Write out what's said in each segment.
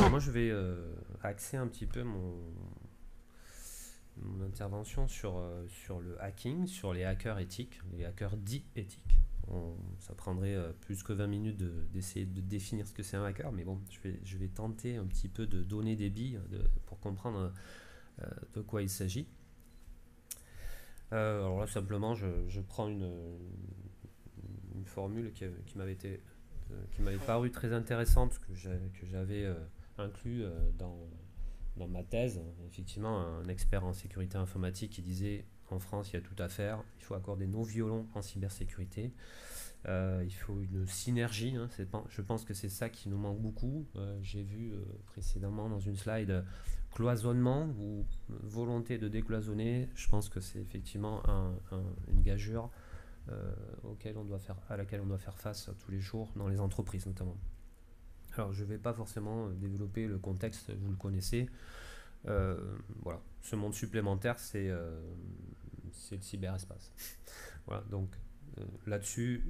Moi, je vais axer un petit peu mon intervention sur le hacking, sur les hackers éthiques, les hackers dits éthiques. Ça prendrait plus que 20 minutes d'essayer de définir ce que c'est un hacker, mais bon, je vais tenter un petit peu de donner des billes pour comprendre de quoi il s'agit. Alors là, simplement, je prends une formule qui m'avait paru très intéressante, que j'avais inclus dans ma thèse. Effectivement, un expert en sécurité informatique qui disait: en France, il y a tout à faire, il faut accorder non violents en cybersécurité. Il faut une synergie, hein, je pense que c'est ça qui nous manque beaucoup. J'ai vu précédemment dans une slide cloisonnement ou volonté de décloisonner. Je pense que c'est effectivement une gageure à laquelle on doit faire face tous les jours dans les entreprises notamment. Alors je ne vais pas forcément développer le contexte, vous le connaissez. Voilà, ce monde supplémentaire, c'est le cyberespace. Voilà, donc là-dessus,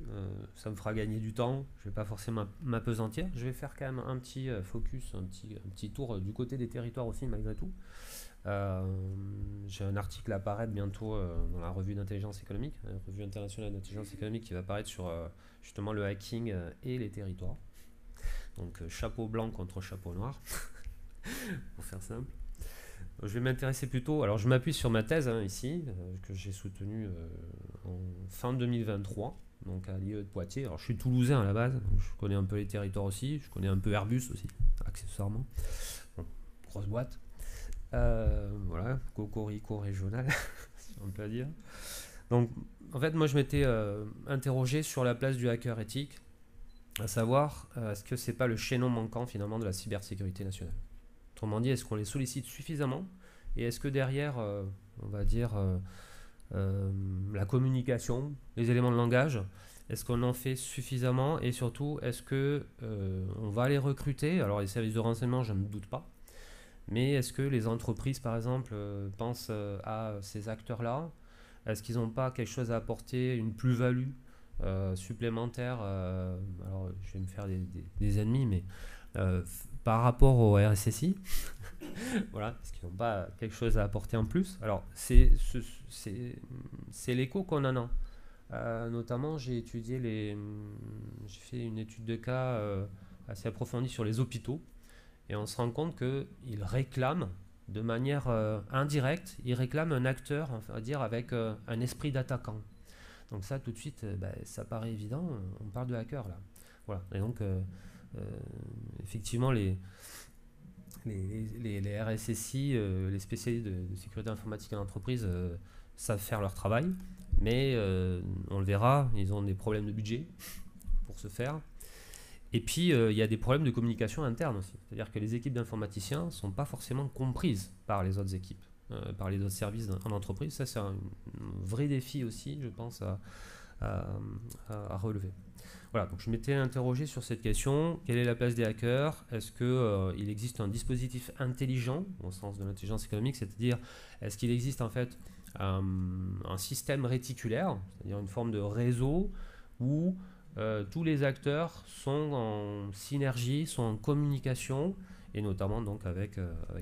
ça me fera gagner du temps. Je ne vais pas forcément m'apesantir. Je vais faire quand même un petit focus, un petit tour du côté des territoires aussi, malgré tout. J'ai un article à paraître bientôt dans la revue d'intelligence économique, la revue internationale d'intelligence économique, qui va paraître sur justement le hacking et les territoires. Donc chapeau blanc contre chapeau noir, pour faire simple. Je vais m'intéresser plutôt, alors je m'appuie sur ma thèse ici, que j'ai soutenue en fin 2023, donc à l'IE de Poitiers. Alors je suis toulousain à la base, donc je connais un peu les territoires aussi, je connais un peu Airbus aussi, accessoirement. Bon, grosse boîte. Voilà, cocorico régional, si on peut dire. Donc en fait, moi je m'étais interrogé sur la place du hacker éthique, à savoir, est-ce que c'est pas le chaînon manquant finalement de la cybersécurité nationale? Autrement dit, est-ce qu'on les sollicite suffisamment? Et est-ce que derrière, on va dire, la communication, les éléments de langage, est-ce qu'on en fait suffisamment? Et surtout, est-ce que on va les recruter? Alors les services de renseignement, je ne doute pas. Mais est-ce que les entreprises, par exemple, pensent à ces acteurs-là? Est-ce qu'ils n'ont pas quelque chose à apporter, une plus-value supplémentaire? Alors, je vais me faire des ennemis, mais par rapport au RSSI, voilà, est-ce qu'ils n'ont pas quelque chose à apporter en plus? Alors, c'est l'écho qu'on en a. Notamment, j'ai fait une étude de cas assez approfondie sur les hôpitaux. Et on se rend compte qu'ils réclament de manière indirecte, ils réclament un acteur, on va dire, avec un esprit d'attaquant. Donc ça, tout de suite, ça paraît évident, on parle de hacker là. Voilà. Et donc, effectivement, les RSSI, les spécialistes de sécurité informatique en entreprise, savent faire leur travail, mais on le verra, ils ont des problèmes de budget pour ce faire. Et puis, il y a des problèmes de communication interne aussi. C'est-à-dire que les équipes d'informaticiens ne sont pas forcément comprises par les autres équipes, par les autres services en entreprise. Ça, c'est un vrai défi aussi, je pense, à relever. Voilà, donc je m'étais interrogé sur cette question. Quelle est la place des hackers? Est-ce qu'il existe un dispositif intelligent, au sens de l'intelligence économique, c'est-à-dire, est-ce qu'il existe en fait un système réticulaire, c'est-à-dire une forme de réseau où tous les acteurs sont en synergie, sont en communication, et notamment donc avec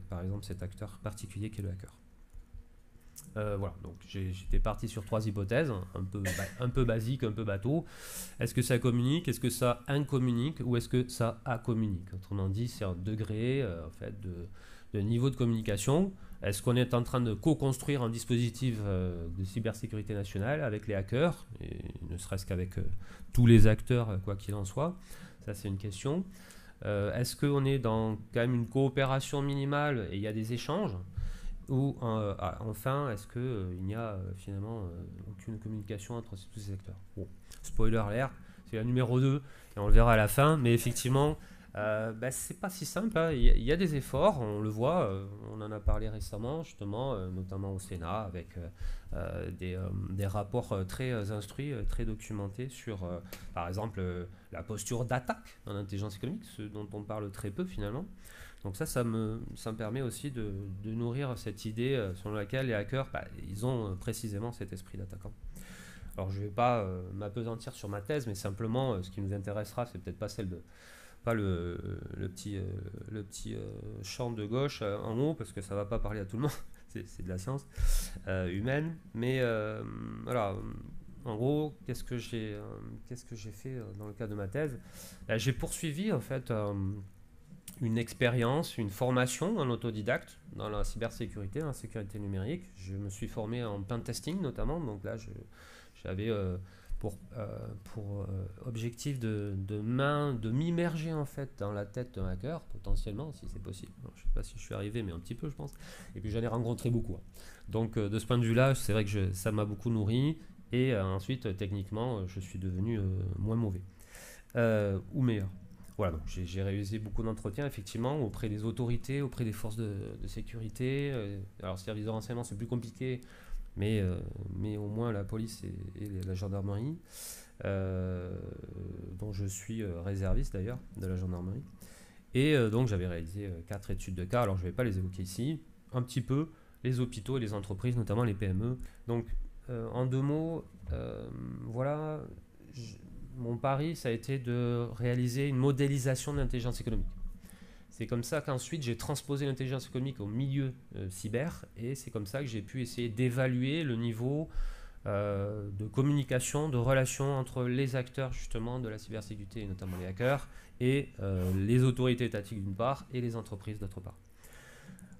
par exemple cet acteur particulier qui est le hacker. Voilà, donc j'étais parti sur 3 hypothèses, un peu basiques, un peu bateau. Est-ce que ça communique? Est-ce que ça incommunique? Ou est-ce que ça accommunique? Autrement dit, c'est un degré en fait, de niveau de communication. Est-ce qu'on est en train de co-construire un dispositif de cybersécurité nationale avec les hackers, et ne serait-ce qu'avec tous les acteurs, quoi qu'il en soit? Ça, c'est une question. Est-ce qu'on est dans quand même une coopération minimale et il y a des échanges? Ou enfin, est-ce qu'il n'y a finalement aucune communication entre tous ces acteurs? Bon, spoiler alert, c'est la numéro 2, et on le verra à la fin, mais effectivement, c'est pas si simple, hein. Il y a des efforts, on le voit, on en a parlé récemment, justement, notamment au Sénat, avec des rapports très instruits, très documentés sur, par exemple, la posture d'attaque en intelligence économique, ce dont on parle très peu finalement. Donc ça me permet aussi de nourrir cette idée selon laquelle les hackers, ils ont précisément cet esprit d'attaquant. Alors je ne vais pas m'apesantir sur ma thèse, mais simplement ce qui nous intéressera, c'est peut-être pas celle de pas le petit champ de gauche en haut, parce que ça ne va pas parler à tout le monde, c'est de la science humaine. Mais voilà, en gros, qu'est-ce que j'ai fait dans le cadre de ma thèse? J'ai poursuivi en fait une expérience, une formation en autodidacte dans la cybersécurité, dans la sécurité numérique. Je me suis formé en pentesting notamment, donc là j'avais pour objectif de m'immerger en fait dans la tête d'un hacker, potentiellement, si c'est possible. Alors, je ne sais pas si je suis arrivé, mais un petit peu, je pense. Et puis j'en ai rencontré beaucoup, hein. Donc de ce point de vue-là, c'est vrai que ça m'a beaucoup nourri. Et ensuite, techniquement, je suis devenu moins mauvais ou meilleur. Voilà, donc j'ai réalisé beaucoup d'entretiens, effectivement, auprès des autorités, auprès des forces de sécurité. Alors, service de renseignement, c'est plus compliqué, mais au moins la police et la gendarmerie, dont je suis réserviste d'ailleurs, de la gendarmerie. Et donc, j'avais réalisé 4 études de cas. Alors, je ne vais pas les évoquer ici. Un petit peu les hôpitaux et les entreprises, notamment les PME. Donc, en 2 mots, voilà, mon pari, ça a été de réaliser une modélisation de l'intelligence économique. C'est comme ça qu'ensuite j'ai transposé l'intelligence économique au milieu cyber, et c'est comme ça que j'ai pu essayer d'évaluer le niveau de communication, de relation entre les acteurs justement de la cybersécurité, et notamment les hackers, et les autorités étatiques d'une part, et les entreprises d'autre part.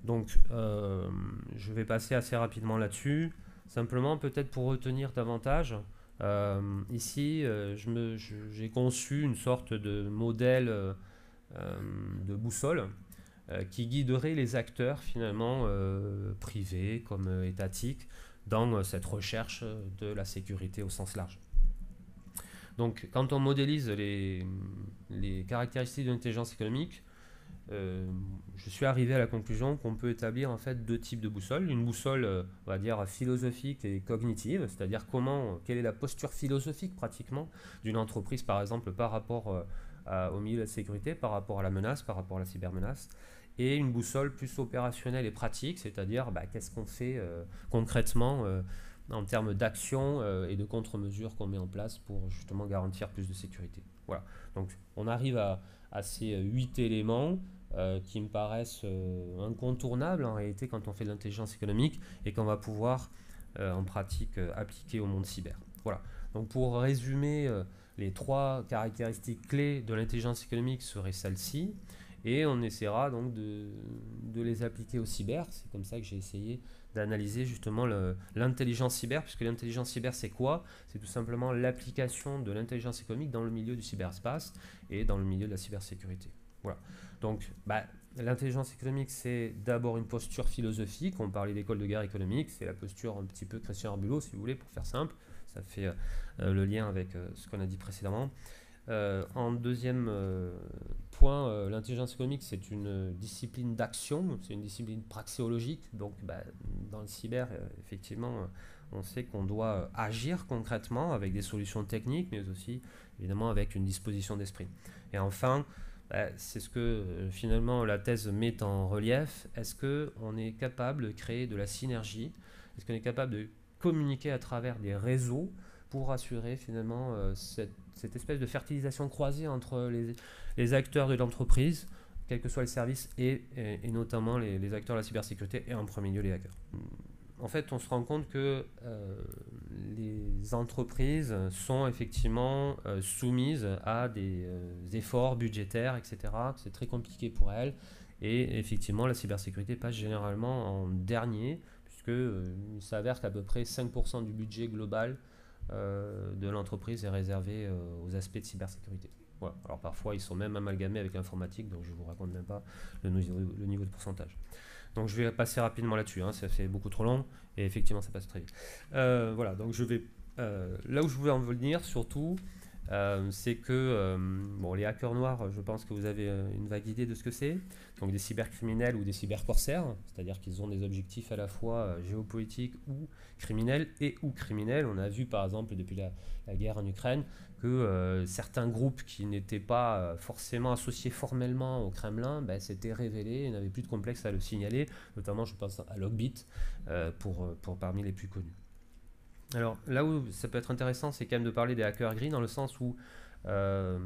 Donc je vais passer assez rapidement là-dessus. Simplement, peut-être pour retenir davantage, ici, j'ai conçu une sorte de modèle de boussole qui guiderait les acteurs finalement privés comme étatiques dans cette recherche de la sécurité au sens large. Donc, quand on modélise les caractéristiques de l'intelligence économique, je suis arrivé à la conclusion qu'on peut établir en fait 2 types de boussoles. Une boussole, on va dire, philosophique et cognitive, c'est-à-dire quelle est la posture philosophique pratiquement d'une entreprise, par exemple, par rapport au milieu de la sécurité, par rapport à la menace, par rapport à la cybermenace. Et une boussole plus opérationnelle et pratique, c'est-à-dire qu'est-ce qu'on fait concrètement en termes d'action et de contre-mesures qu'on met en place pour justement garantir plus de sécurité. Voilà. Donc on arrive à ces 8 éléments qui me paraissent incontournables en réalité quand on fait de l'intelligence économique et qu'on va pouvoir en pratique appliquer au monde cyber. Voilà. Donc pour résumer, les 3 caractéristiques clés de l'intelligence économique seraient celles-ci, et on essaiera donc de les appliquer au cyber. C'est comme ça que j'ai essayé d'analyser justement l'intelligence cyber, puisque l'intelligence cyber c'est quoi? C'est tout simplement l'application de l'intelligence économique dans le milieu du cyberspace et dans le milieu de la cybersécurité. Voilà. Donc l'intelligence économique, c'est d'abord une posture philosophique. On parlait d'école de guerre économique, c'est la posture un petit peu Christian Arbulot, si vous voulez, pour faire simple. Ça fait le lien avec ce qu'on a dit précédemment. En deuxième point, l'intelligence économique, c'est une discipline d'action, c'est une discipline praxéologique. Donc dans le cyber, effectivement, on sait qu'on doit agir concrètement avec des solutions techniques, mais aussi évidemment avec une disposition d'esprit. Et enfin, c'est ce que finalement la thèse met en relief. Est-ce qu'on est capable de créer de la synergie? Est-ce qu'on est capable de communiquer à travers des réseaux pour assurer finalement cette espèce de fertilisation croisée entre les acteurs de l'entreprise, quel que soit le service, et notamment les acteurs de la cybersécurité, et en premier lieu les hackers. En fait, on se rend compte que les entreprises sont effectivement soumises à des efforts budgétaires, etc. C'est très compliqué pour elles. Et effectivement, la cybersécurité passe généralement en dernier, puisqu'il s'avère qu'à peu près 5% du budget global de l'entreprise est réservé aux aspects de cybersécurité. Voilà. Alors parfois, ils sont même amalgamés avec l'informatique, donc je ne vous raconte même pas le niveau de pourcentage. Donc je vais passer rapidement là-dessus, hein, ça fait beaucoup trop long, et effectivement ça passe très vite. Voilà, donc je vais... là où je voulais en venir surtout, c'est que les hackers noirs, je pense que vous avez une vague idée de ce que c'est. Donc des cybercriminels ou des cybercorsaires, c'est-à-dire qu'ils ont des objectifs à la fois géopolitiques ou criminels ou criminels. On a vu par exemple depuis la guerre en Ukraine que certains groupes qui n'étaient pas forcément associés formellement au Kremlin s'étaient révélés et n'avaient plus de complexe à le signaler, notamment je pense à Logbit pour parmi les plus connus. Alors là où ça peut être intéressant, c'est quand même de parler des hackers gris dans le sens où, euh,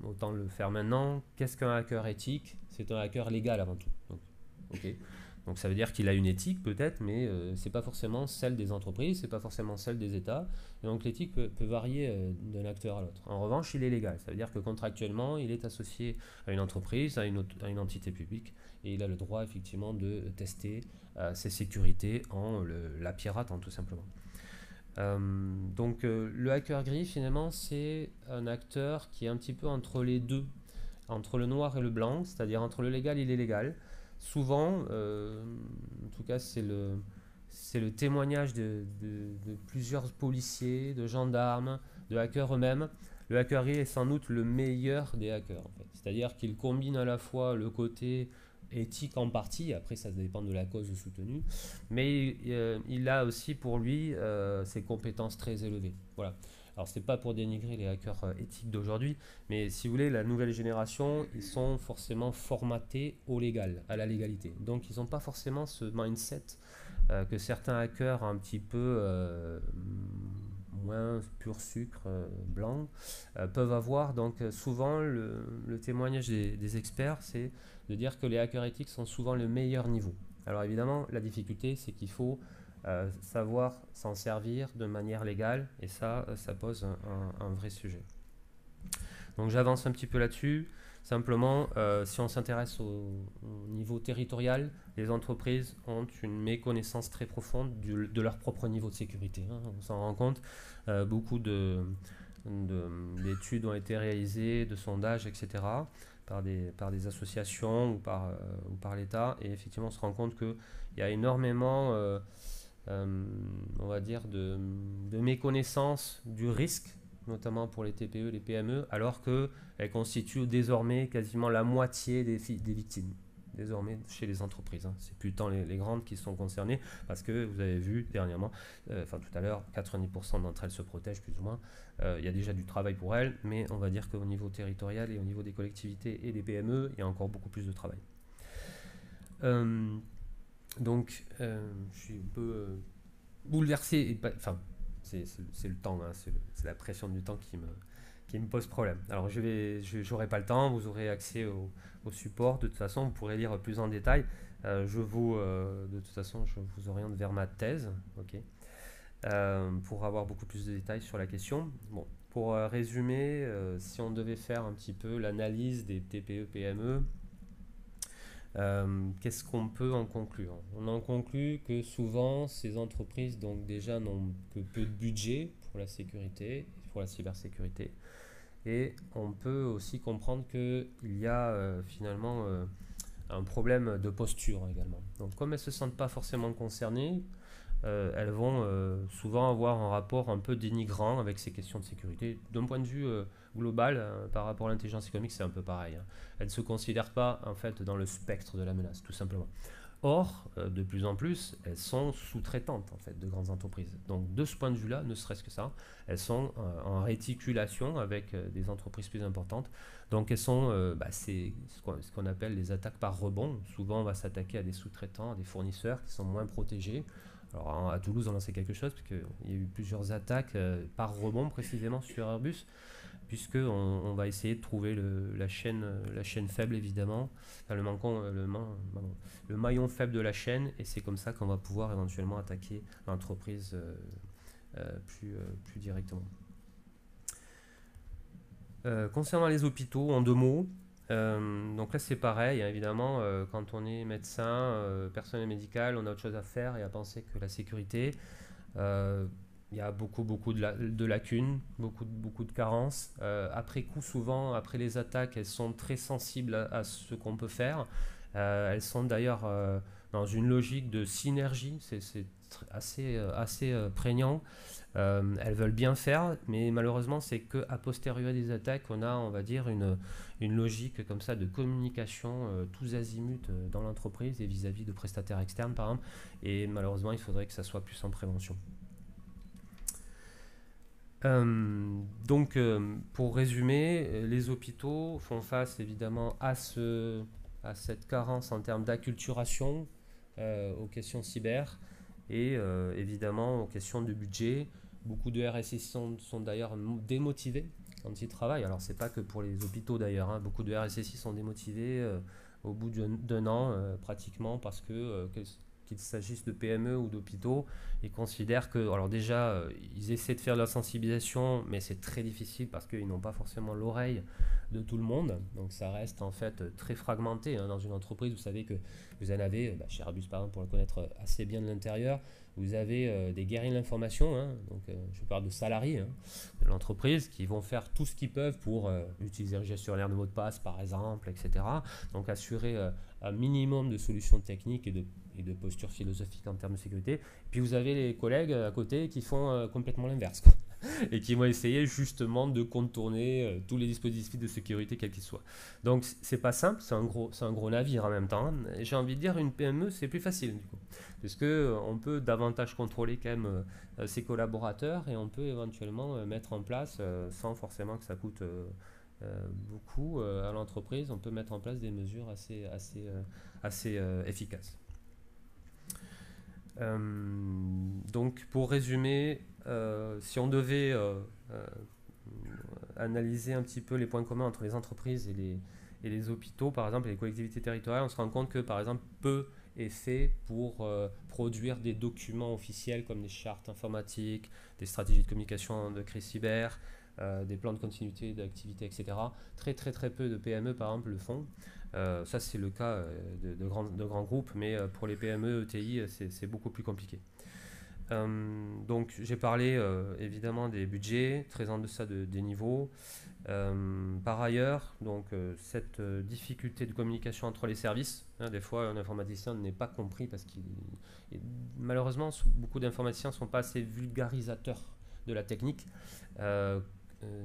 autant le faire maintenant, qu'est-ce qu'un hacker éthique? C'est un hacker légal avant tout. Donc, ok. Donc ça veut dire qu'il a une éthique peut-être, mais c'est pas forcément celle des entreprises, c'est pas forcément celle des États. Et donc l'éthique peut varier d'un acteur à l'autre. En revanche, il est légal. Ça veut dire que contractuellement, il est associé à une entreprise, à une entité publique, et il a le droit effectivement de tester ses sécurités en la piratant tout simplement. Le hacker gris finalement c'est un acteur qui est un petit peu entre les deux, entre le noir et le blanc, c'est-à-dire entre le légal et l'illégal. Souvent, en tout cas c'est le témoignage de plusieurs policiers, de gendarmes, de hackers eux-mêmes. Le hacker gris est sans doute le meilleur des hackers en fait. C'est-à-dire qu'il combine à la fois le côté éthique en partie, après ça dépend de la cause soutenue, mais il a aussi pour lui ses compétences très élevées. Voilà. Alors c'est pas pour dénigrer les hackers éthiques d'aujourd'hui, mais si vous voulez, la nouvelle génération, ils sont forcément formatés au légal, à la légalité. Donc ils n'ont pas forcément ce mindset que certains hackers un petit peu moins pur sucre blanc peuvent avoir. Donc souvent le témoignage des experts, c'est de dire que les hackers éthiques sont souvent le meilleur niveau. Alors évidemment, la difficulté, c'est qu'il faut savoir s'en servir de manière légale, et ça pose un vrai sujet. Donc j'avance un petit peu là-dessus. Simplement, si on s'intéresse au niveau territorial, les entreprises ont une méconnaissance très profonde de leur propre niveau de sécurité. Hein. On s'en rend compte. Beaucoup d'études ont été réalisées, de sondages, etc., par des associations ou par l'État. Et effectivement, on se rend compte qu'il y a énormément, on va dire, de méconnaissance du risque, notamment pour les TPE, les PME, alors qu'elles constituent désormais quasiment la moitié des victimes, désormais chez les entreprises. Hein. C'est plus tant les grandes qui sont concernées, parce que vous avez vu dernièrement, tout à l'heure, 90% d'entre elles se protègent plus ou moins. Il y a déjà du travail pour elles, mais on va dire qu'au niveau territorial et au niveau des collectivités et des PME, il y a encore beaucoup plus de travail. Je suis un peu bouleversé, c'est le temps, hein, c'est la pression du temps qui me pose problème. Alors j'aurai pas le temps, vous aurez accès au support, de toute façon vous pourrez lire plus en détail. De toute façon je vous oriente vers ma thèse, ok, pour avoir beaucoup plus de détails sur la question. Bon, pour résumer, si on devait faire un petit peu l'analyse des TPE-PME, qu'est-ce qu'on peut en conclure? On en conclut que souvent ces entreprises donc déjà n'ont que peu de budget pour la sécurité, pour la cybersécurité, et on peut aussi comprendre qu'il y a finalement un problème de posture également. Donc comme elles ne se sentent pas forcément concernées, elles vont souvent avoir un rapport un peu dénigrant avec ces questions de sécurité. D'un point de vue global, par rapport à l'intelligence économique, c'est un peu pareil. Hein. Elles ne se considèrent pas en fait dans le spectre de la menace, tout simplement. Or, de plus en plus, elles sont sous-traitantes en fait de grandes entreprises. Donc, de ce point de vue-là, ne serait-ce que ça, elles sont en réticulation avec des entreprises plus importantes. Donc, elles sont, c'est ce qu'on appelle les attaques par rebond. Souvent, on va s'attaquer à des sous-traitants, à des fournisseurs qui sont moins protégés. Alors, à Toulouse, on en sait quelque chose, parce qu'il y a eu plusieurs attaques par rebond précisément sur Airbus, puisqu'on va essayer de trouver la chaîne faible évidemment, enfin, le maillon faible de la chaîne, et c'est comme ça qu'on va pouvoir éventuellement attaquer l'entreprise plus directement. Concernant les hôpitaux, en 2 mots, donc là c'est pareil, hein, évidemment, quand on est médecin, personnel médical, on a autre chose à faire et à penser que la sécurité. Il y a beaucoup de lacunes, beaucoup de carences. Après coup, souvent, après les attaques, elles sont très sensibles à ce qu'on peut faire. Elles sont d'ailleurs dans une logique de synergie, c'est assez prégnant. Elles veulent bien faire, mais malheureusement, c'est qu'à posteriori des attaques, on a, on va dire, une logique comme ça de communication tous azimuts dans l'entreprise et vis-à-vis de prestataires externes, par exemple. Et malheureusement, il faudrait que ça soit plus en prévention. Pour résumer, les hôpitaux font face évidemment à cette carence en termes d'acculturation aux questions cyber, Et évidemment, en question de budget, beaucoup de RSSI sont d'ailleurs démotivés quand ils travaillent. Alors, c'est pas que pour les hôpitaux d'ailleurs, hein. Beaucoup de RSSI sont démotivés au bout d'un an pratiquement parce que qu'il s'agisse de PME ou d'hôpitaux, ils considèrent que, alors déjà, ils essaient de faire de la sensibilisation, mais c'est très difficile parce qu'ils n'ont pas forcément l'oreille de tout le monde. Donc ça reste en fait très fragmenté hein, dans une entreprise. Vous savez que vous en avez, chez Airbus par exemple, pour le connaître assez bien de l'intérieur, vous avez des guerriers de l'information, hein, donc je parle de salariés hein, de l'entreprise qui vont faire tout ce qu'ils peuvent pour utiliser un gestionnaire de mots de passe par exemple, etc. Donc assurer un minimum de solutions techniques et de posture philosophique en termes de sécurité. Puis vous avez les collègues à côté qui font complètement l'inverse et qui vont essayer justement de contourner tous les dispositifs de sécurité quels qu'ils soient. Donc c'est pas simple, c'est un gros navire en même temps. Hein. Et j'ai envie de dire une PME c'est plus facile du coup, parce que on peut davantage contrôler quand même ses collaborateurs et on peut éventuellement mettre en place sans forcément que ça coûte beaucoup à l'entreprise, on peut mettre en place des mesures assez efficaces. Donc pour résumer, si on devait analyser un petit peu les points communs entre les entreprises et les hôpitaux, par exemple, et les collectivités territoriales, on se rend compte que, par exemple, peu est fait pour produire des documents officiels comme des chartes informatiques, des stratégies de communication de crise cyber, des plans de continuité d'activité, etc. Très peu de PME, par exemple, le font. Ça, c'est le cas de grands groupes, mais pour les PME, ETI, c'est beaucoup plus compliqué. Donc j'ai parlé évidemment des budgets, très en deçà des niveaux. Par ailleurs, donc, cette difficulté de communication entre les services, hein, des fois un informaticien n'est pas compris parce qu'il malheureusement beaucoup d'informaticiens ne sont pas assez vulgarisateurs de la technique.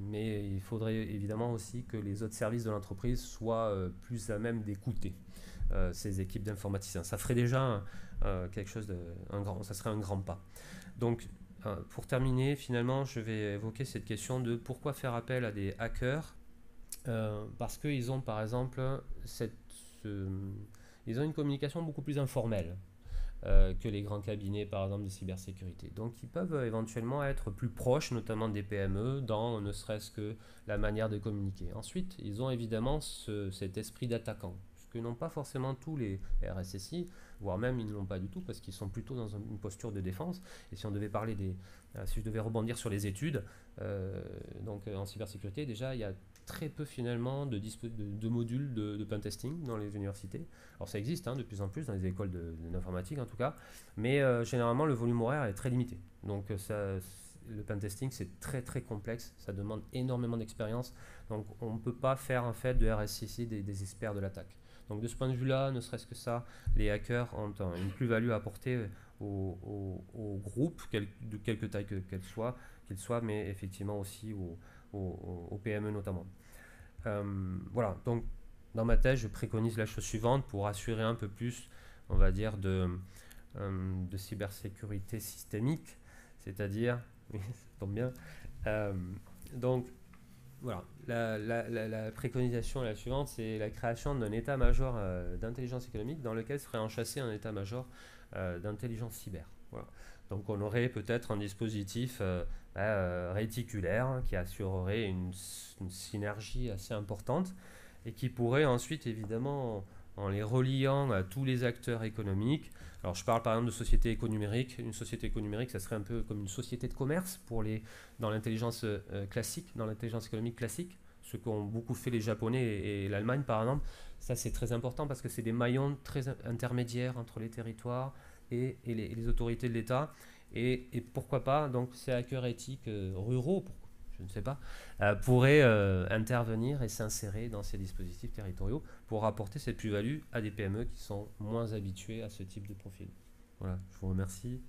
Mais il faudrait évidemment aussi que les autres services de l'entreprise soient plus à même d'écouter ces équipes d'informaticiens. Ça ferait déjà quelque chose ça serait un grand pas. Donc, pour terminer, finalement, je vais évoquer cette question de pourquoi faire appel à des hackers parce qu'ils ont, par exemple, ils ont une communication beaucoup plus informelle. Que les grands cabinets par exemple de cybersécurité. Donc ils peuvent éventuellement être plus proches notamment des PME dans ne serait-ce que la manière de communiquer. Ensuite, ils ont évidemment cet esprit d'attaquant, ce que n'ont pas forcément tous les RSSI, voire même ils ne l'ont pas du tout parce qu'ils sont plutôt dans une posture de défense. Et si on devait parler si je devais rebondir sur les études, donc en cybersécurité, déjà il y a très peu finalement de modules de pentesting dans les universités. Alors ça existe de plus en plus dans les écoles d'informatique en tout cas, mais généralement le volume horaire est très limité. Donc le pentesting c'est très complexe, ça demande énormément d'expérience, donc on ne peut pas faire en fait de RSSI des experts de l'attaque. Donc de ce point de vue-là, ne serait-ce que ça, les hackers ont une plus-value à apporter au groupe, de quelque taille qu'il soit, mais effectivement aussi aux PME notamment. Voilà, donc dans ma thèse, je préconise la chose suivante pour assurer un peu plus, on va dire, de cybersécurité systémique, c'est-à-dire, oui, ça tombe bien, donc voilà, la préconisation est la suivante, c'est la création d'un état-major d'intelligence économique dans lequel serait enchâssé un état-major d'intelligence cyber. Voilà. Donc on aurait peut-être un dispositif réticulaire qui assurerait une synergie assez importante et qui pourrait ensuite évidemment en les reliant à tous les acteurs économiques. Alors je parle par exemple de société éconumérique. Une société éconumérique, ça serait un peu comme une société de commerce dans l'intelligence classique, dans l'intelligence économique classique, ce qu'ont beaucoup fait les Japonais et l'Allemagne par exemple. Ça c'est très important parce que c'est des maillons très intermédiaires entre les territoires et les autorités de l'État. Et pourquoi pas, donc ces hackers éthiques ruraux, je ne sais pas, pourraient intervenir et s'insérer dans ces dispositifs territoriaux pour apporter cette plus-value à des PME qui sont moins habituées à ce type de profil. Voilà, je vous remercie.